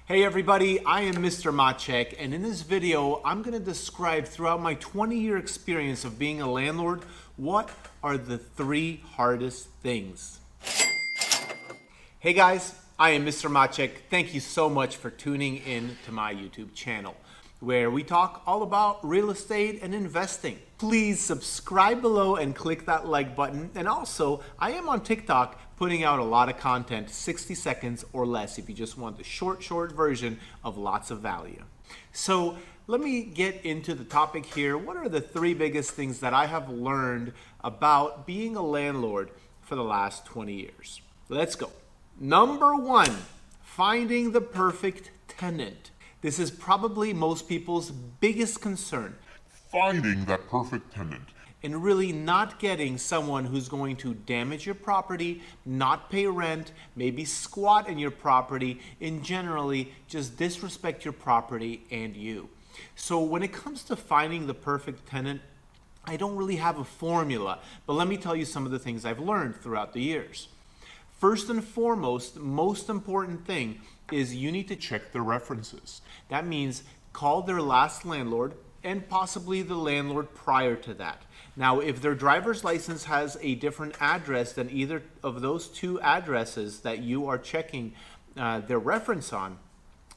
Hey everybody, I am Mr. Maciek, and in this video, I'm going to describe throughout my 20-year experience of being a landlord, what are the 3 hardest things. Hey guys, I am Mr. Maciek. Thank you so much for tuning in to my YouTube channel, where we talk all about real estate and investing. Please subscribe below and click that like button. And also, I am on TikTok putting out a lot of content, 60 seconds or less, if you just want the short version of lots of value. So let me get into the topic here. What are the 3 biggest things that I have learned about being a landlord for the last 20 years? Let's go. Number 1, finding the perfect tenant. This is probably most people's biggest concern. Finding that perfect tenant. And really not getting someone who's going to damage your property, not pay rent, maybe squat in your property, and generally just disrespect your property and you. So when it comes to finding the perfect tenant, I don't really have a formula, but let me tell you some of the things I've learned throughout the years. First and foremost, most important thing is you need to check their references. That means call their last landlord and possibly the landlord prior to that. Now, if their driver's license has a different address than either of those 2 addresses that you are checking their reference on,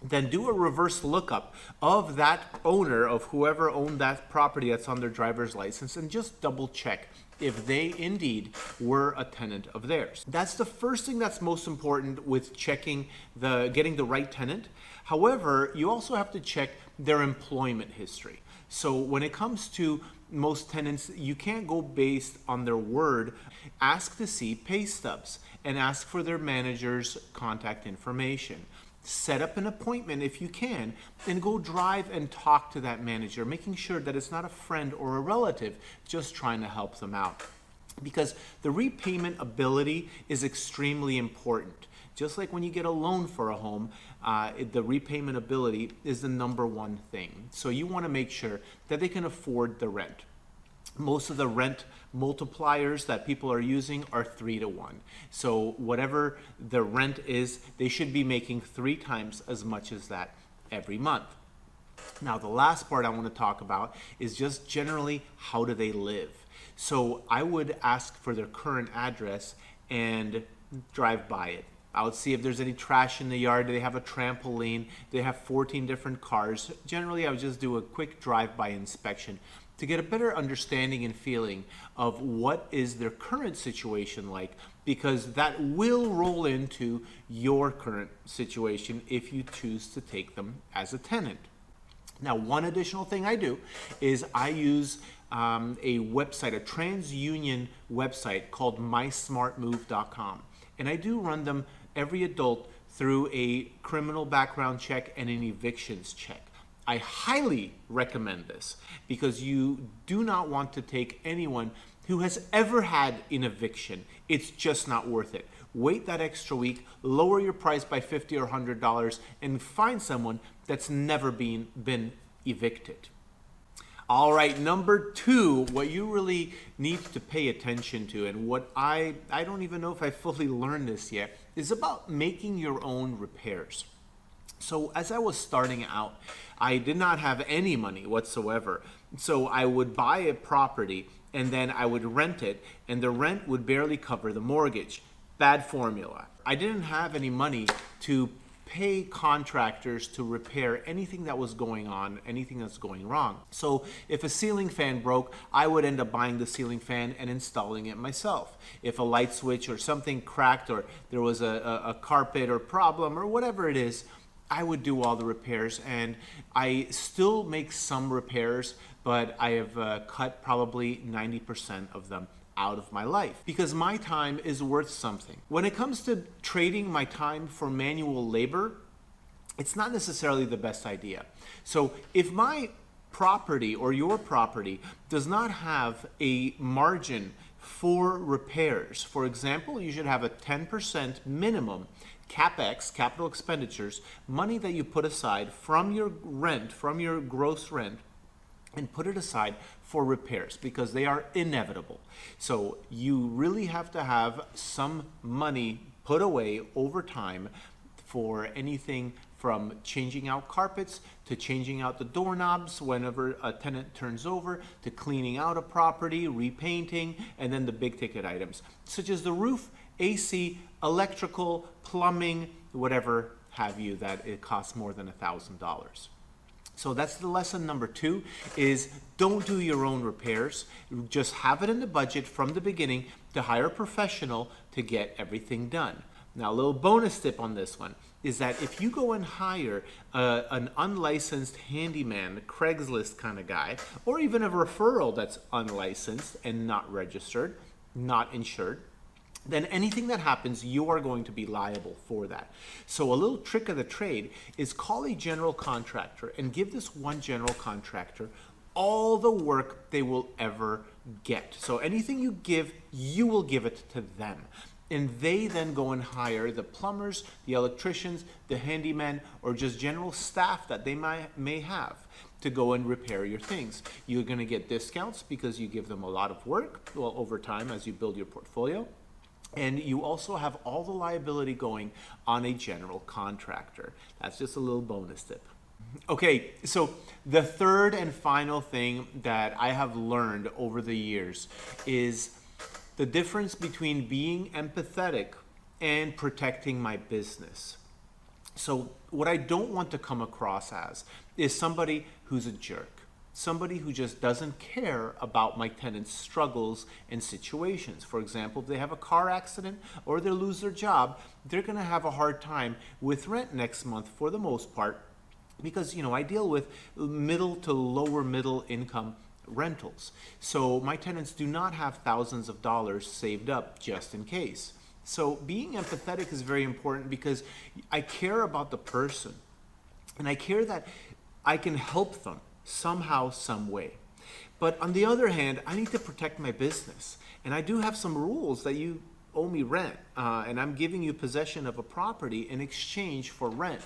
then do a reverse lookup of that owner, of whoever owned that property that's on their driver's license, and just double check if they indeed were a tenant of theirs. That's the first thing that's most important with checking getting the right tenant. However, you also have to check their employment history. So when it comes to most tenants, you can't go based on their word. Ask to see pay stubs and ask for their manager's contact information. Set up an appointment if you can, and go drive and talk to that manager, making sure that it's not a friend or a relative just trying to help them out. Because the repayment ability is extremely important. Just like when you get a loan for a home, the repayment ability is the number 1 thing. So you want to make sure that they can afford the rent. Most of the rent multipliers that people are using are 3 to 1. So whatever the rent is, they should be making 3 times as much as that every month. Now, the last part I want to talk about is just generally, how do they live? So I would ask for their current address and drive by it. I would see if there's any trash in the yard. Do they have a trampoline? Do they have 14 different cars? Generally, I would just do a quick drive-by inspection to get a better understanding and feeling of what is their current situation like, because that will roll into your current situation if you choose to take them as a tenant. Now, one additional thing I do is I use a website, a TransUnion website called mysmartmove.com. And I do run them, every adult, through a criminal background check and an evictions check. I highly recommend this because you do not want to take anyone who has ever had an eviction. It's just not worth it. Wait that extra week, lower your price by $50 or $100, and find someone that's never been evicted. All right, number 2, what you really need to pay attention to, and what I don't even know if I fully learned this yet, is about making your own repairs. So as I was starting out, I did not have any money whatsoever. So I would buy a property and then I would rent it, and the rent would barely cover the mortgage. Bad formula. I didn't have any money to pay contractors to repair anything that was going on, anything that's going wrong. So if a ceiling fan broke, I would end up buying the ceiling fan and installing it myself. If a light switch or something cracked, or there was a carpet or problem or whatever it is, I would do all the repairs. And I still make some repairs, but I have cut probably 90% of them out of my life, because my time is worth something. When it comes to trading my time for manual labor, it's not necessarily the best idea. So if my property or your property does not have a margin for repairs, for example, you should have a 10% minimum CapEx, capital expenditures, money that you put aside from your rent, from your gross rent, and put it aside for repairs, because they are inevitable. So you really have to have some money put away over time for anything from changing out carpets to changing out the doorknobs whenever a tenant turns over, to cleaning out a property, repainting, and then the big ticket items, such as the roof, AC, electrical, plumbing, whatever have you that it costs more than $1,000. So that's the lesson number 2, is don't do your own repairs. Just have it in the budget from the beginning to hire a professional to get everything done. Now, a little bonus tip on this one is that if you go and hire an unlicensed handyman, Craigslist kind of guy, or even a referral that's unlicensed and not registered, not insured, then anything that happens, you are going to be liable for that. So a little trick of the trade is call a general contractor and give this one general contractor all the work they will ever get. So anything you give, you will give it to them. And they then go and hire the plumbers, the electricians, the handymen, or just general staff that they may have to go and repair your things. You're going to get discounts because you give them a lot of work, well, over time as you build your portfolio. And you also have all the liability going on a general contractor. That's just a little bonus tip. Okay, so the third and final thing that I have learned over the years is the difference between being empathetic and protecting my business. So what I don't want to come across as is somebody who's a jerk. Somebody who just doesn't care about my tenants' struggles and situations. For example, if they have a car accident or they lose their job, they're going to have a hard time with rent next month for the most part, because I deal with middle to lower middle income rentals. So my tenants do not have thousands of dollars saved up just in case. So being empathetic is very important because I care about the person and I care that I can help them somehow, some way. But on the other hand, I need to protect my business. And I do have some rules that you owe me rent, and I'm giving you possession of a property in exchange for rent.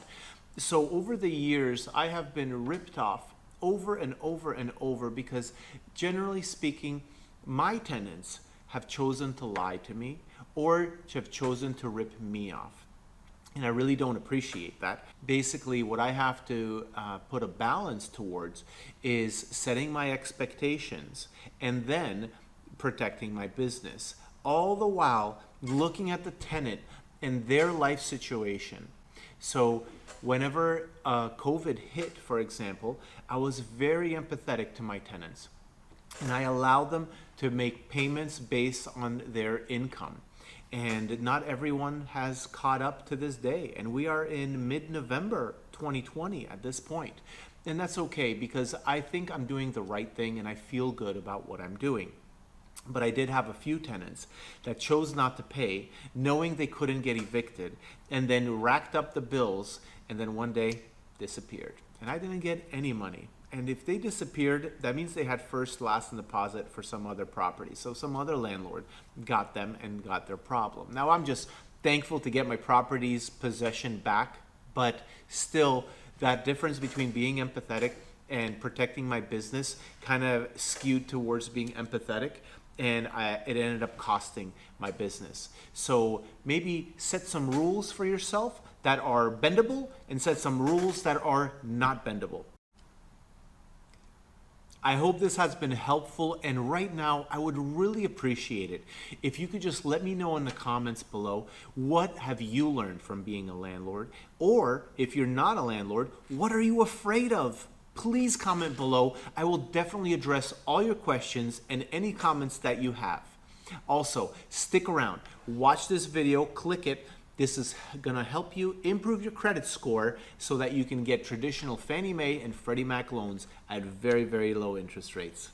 So over the years, I have been ripped off over and over and over because generally speaking, my tenants have chosen to lie to me or have chosen to rip me off. And I really don't appreciate that. Basically, what I have to put a balance towards is setting my expectations and then protecting my business, all the while looking at the tenant and their life situation. So whenever COVID hit, for example, I was very empathetic to my tenants. And I allowed them to make payments based on their income. And not everyone has caught up to this day. And we are in mid-November 2020 at this point. And that's okay because I think I'm doing the right thing and I feel good about what I'm doing. But I did have a few tenants that chose not to pay, knowing they couldn't get evicted, and then racked up the bills, and then one day disappeared. And I didn't get any money. And if they disappeared, that means they had first, last, and deposit for some other property. So some other landlord got them and got their problem. Now I'm just thankful to get my property's possession back, but still that difference between being empathetic and protecting my business kind of skewed towards being empathetic, and it ended up costing my business. So maybe set some rules for yourself that are bendable and set some rules that are not bendable. I hope this has been helpful, and right now I would really appreciate it if you could just let me know in the comments below, what have you learned from being a landlord? Or if you're not a landlord, what are you afraid of? Please comment below. I will definitely address all your questions and any comments that you have. Also, stick around, watch this video, click it. This is going to help you improve your credit score so that you can get traditional Fannie Mae and Freddie Mac loans at very, very low interest rates.